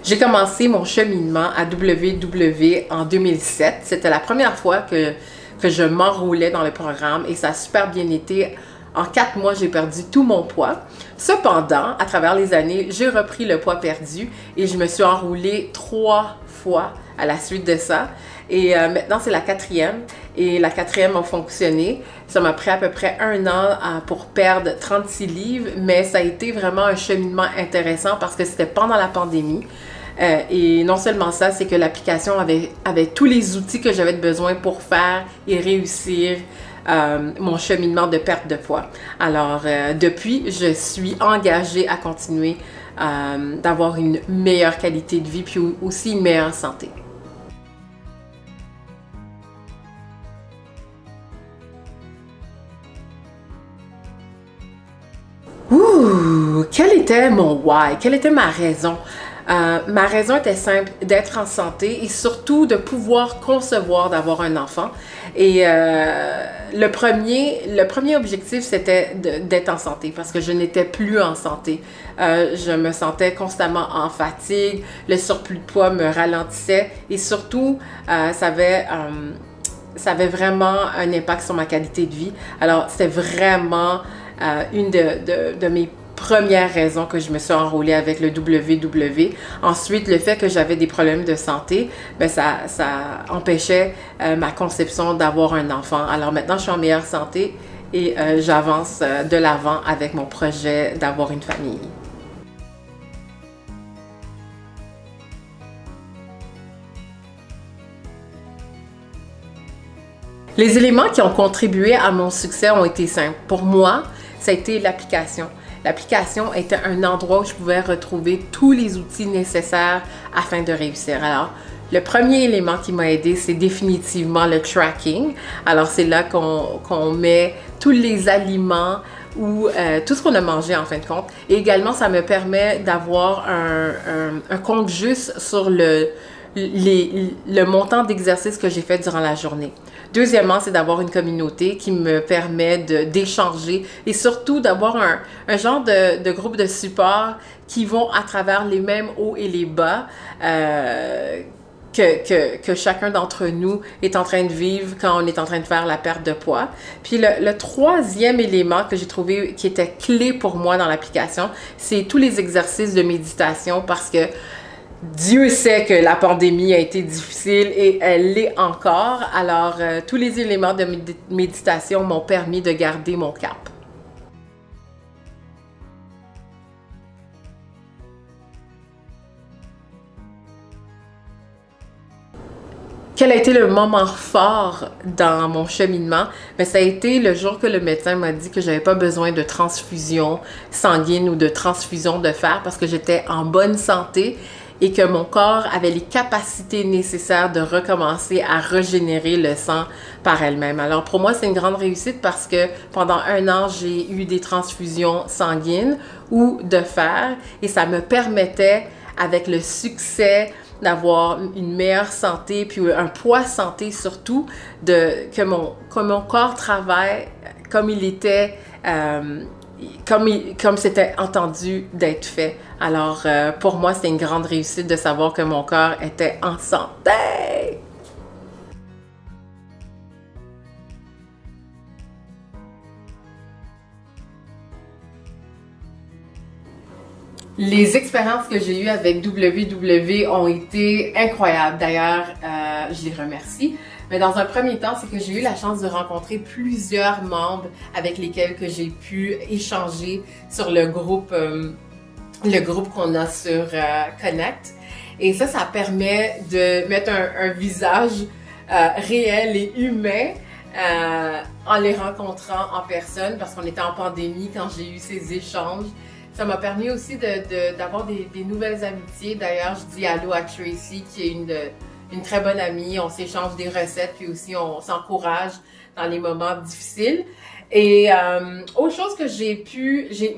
J'ai commencé mon cheminement à WW en 2007. C'était la première fois que je m'enrôlais dans le programme et ça a super bien été. En 4 mois, j'ai perdu tout mon poids. Cependant, à travers les années, j'ai repris le poids perdu et je me suis enroulée 3 fois à la suite de ça. Et maintenant, c'est la 4e et la 4e a fonctionné. Ça m'a pris à peu près 1 an pour perdre 36 livres, mais ça a été vraiment un cheminement intéressant parce que c'était pendant la pandémie. Et non seulement ça, c'est que l'application avait tous les outils que j'avais besoin pour faire et réussir mon cheminement de perte de poids. Alors, depuis, je suis engagée à continuer d'avoir une meilleure qualité de vie puis aussi une meilleure santé. Ouh! Quel était mon why? Quelle était ma raison? Ma raison était simple, d'être en santé et surtout de pouvoir concevoir d'avoir un enfant. Et le premier objectif, c'était d'être en santé parce que je n'étais plus en santé. Je me sentais constamment en fatigue, le surplus de poids me ralentissait et surtout, ça avait vraiment un impact sur ma qualité de vie. Alors, c'était vraiment une de mes premières raisons que je me suis enrôlée avec le WW. Ensuite, le fait que j'avais des problèmes de santé, ben ça empêchait ma conception d'avoir un enfant. Alors maintenant, je suis en meilleure santé et j'avance de l'avant avec mon projet d'avoir une famille. Les éléments qui ont contribué à mon succès ont été simples. Pour moi, ça a été l'application. L'application était un endroit où je pouvais retrouver tous les outils nécessaires afin de réussir. Alors, le premier élément qui m'a aidé, c'est définitivement le tracking. Alors, c'est là qu'on met tous les aliments ou tout ce qu'on a mangé en fin de compte. Et également, ça me permet d'avoir un compte juste sur le montant d'exercice que j'ai fait durant la journée. Deuxièmement, c'est d'avoir une communauté qui me permet d'échanger et surtout d'avoir un genre de groupe de support qui vont à travers les mêmes hauts et les bas que chacun d'entre nous est en train de vivre quand on est en train de faire la perte de poids. Puis le troisième élément que j'ai trouvé qui était clé pour moi dans l'application, c'est tous les exercices de méditation parce que Dieu sait que la pandémie a été difficile et elle l'est encore. Alors, tous les éléments de méditation m'ont permis de garder mon cap. Quel a été le moment fort dans mon cheminement? Bien, ça a été le jour que le médecin m'a dit que j'avais pas besoin de transfusion sanguine ou de transfusion de fer parce que j'étais en bonne santé et que mon corps avait les capacités nécessaires de recommencer à régénérer le sang par elle-même. Alors pour moi, c'est une grande réussite parce que pendant 1 an, j'ai eu des transfusions sanguines ou de fer et ça me permettait, avec le succès, d'avoir une meilleure santé, puis un poids santé surtout, que mon corps travaille comme il était comme c'était entendu d'être fait. Alors, pour moi, c'est une grande réussite de savoir que mon corps était en santé. Les expériences que j'ai eues avec WW ont été incroyables. D'ailleurs, je les remercie. Mais dans un premier temps, c'est que j'ai eu la chance de rencontrer plusieurs membres avec lesquels que j'ai pu échanger sur le groupe qu'on a sur Connect. Et ça permet de mettre un visage réel et humain en les rencontrant en personne parce qu'on était en pandémie quand j'ai eu ces échanges. Ça m'a permis aussi d'avoir des nouvelles amitiés. D'ailleurs, je dis allô à Tracy qui est une très bonne amie. On s'échange des recettes puis aussi on s'encourage dans les moments difficiles. Et autre chose que j'ai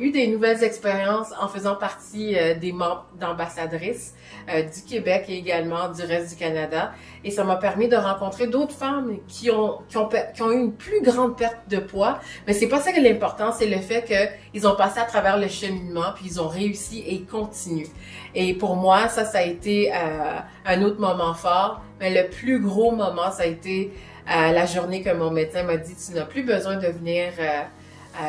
eu des nouvelles expériences en faisant partie des membres d'ambassadrices du Québec et également du reste du Canada. Et ça m'a permis de rencontrer d'autres femmes qui ont eu une plus grande perte de poids. Mais c'est pas ça qui est l'important, c'est le fait qu'ils ont passé à travers le cheminement, puis ils ont réussi et ils continuent. Et pour moi, ça a été un autre moment fort. Mais le plus gros moment, ça a été la journée que mon médecin m'a dit « Tu n'as plus besoin de venir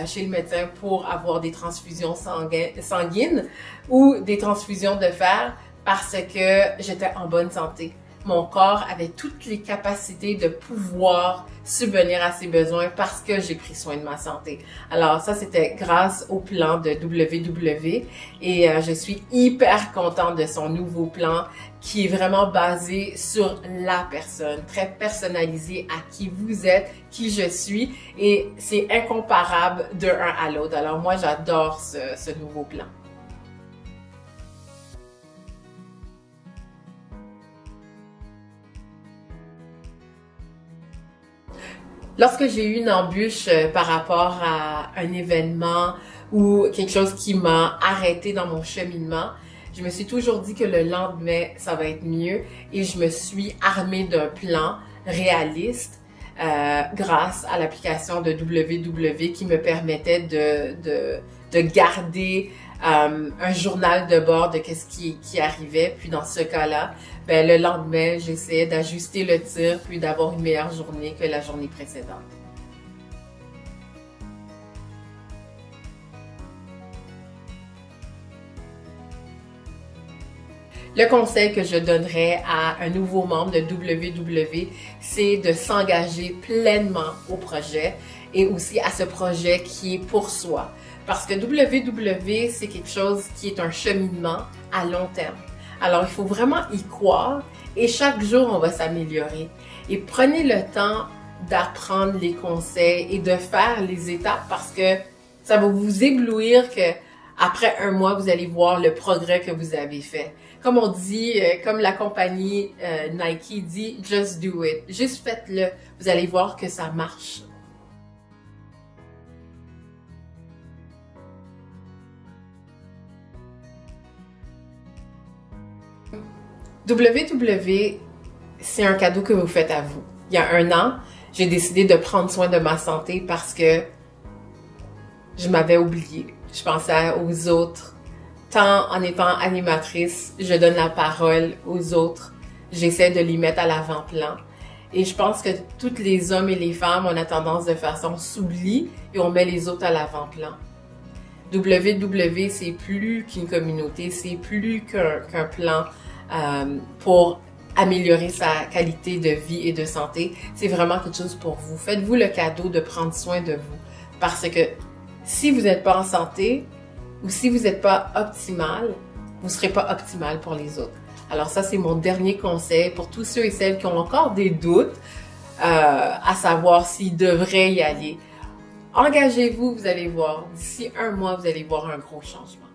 chez le médecin pour avoir des transfusions sanguines ou des transfusions de fer parce que j'étais en bonne santé. » Mon corps avait toutes les capacités de pouvoir subvenir à ses besoins parce que j'ai pris soin de ma santé. Alors ça, c'était grâce au plan de WW et je suis hyper contente de son nouveau plan qui est vraiment basé sur la personne, très personnalisé à qui vous êtes, qui je suis et c'est incomparable d'un à l'autre. Alors moi, j'adore ce nouveau plan. Lorsque j'ai eu une embûche par rapport à un événement ou quelque chose qui m'a arrêté dans mon cheminement, je me suis toujours dit que le lendemain, ça va être mieux et je me suis armée d'un plan réaliste grâce à l'application de WW qui me permettait de garder un journal de bord de qu'est-ce qui arrivait. Puis dans ce cas-là, ben, le lendemain, j'essayais d'ajuster le tir puis d'avoir une meilleure journée que la journée précédente. Le conseil que je donnerais à un nouveau membre de WW, c'est de s'engager pleinement au projet et aussi à ce projet qui est pour soi. Parce que WW, c'est quelque chose qui est un cheminement à long terme. Alors, il faut vraiment y croire et chaque jour, on va s'améliorer. Et prenez le temps d'apprendre les conseils et de faire les étapes parce que ça va vous éblouir que après un mois, vous allez voir le progrès que vous avez fait. Comme on dit, comme la compagnie Nike dit, just do it. Juste faites-le. Vous allez voir que ça marche. WW, c'est un cadeau que vous faites à vous. Il y a un an, j'ai décidé de prendre soin de ma santé parce que je m'avais oublié. Je pensais aux autres. Tant en étant animatrice, je donne la parole aux autres. J'essaie de les mettre à l'avant-plan. Et je pense que tous les hommes et les femmes, on a tendance de faire ça. On s'oublie et on met les autres à l'avant-plan. WW, c'est plus qu'une communauté, c'est plus qu'un plan pour améliorer sa qualité de vie et de santé. C'est vraiment quelque chose pour vous. Faites-vous le cadeau de prendre soin de vous. Parce que si vous n'êtes pas en santé ou si vous n'êtes pas optimal, vous ne serez pas optimal pour les autres. Alors ça, c'est mon dernier conseil pour tous ceux et celles qui ont encore des doutes à savoir s'ils devraient y aller. Engagez-vous, vous allez voir. D'ici un mois, vous allez voir un gros changement.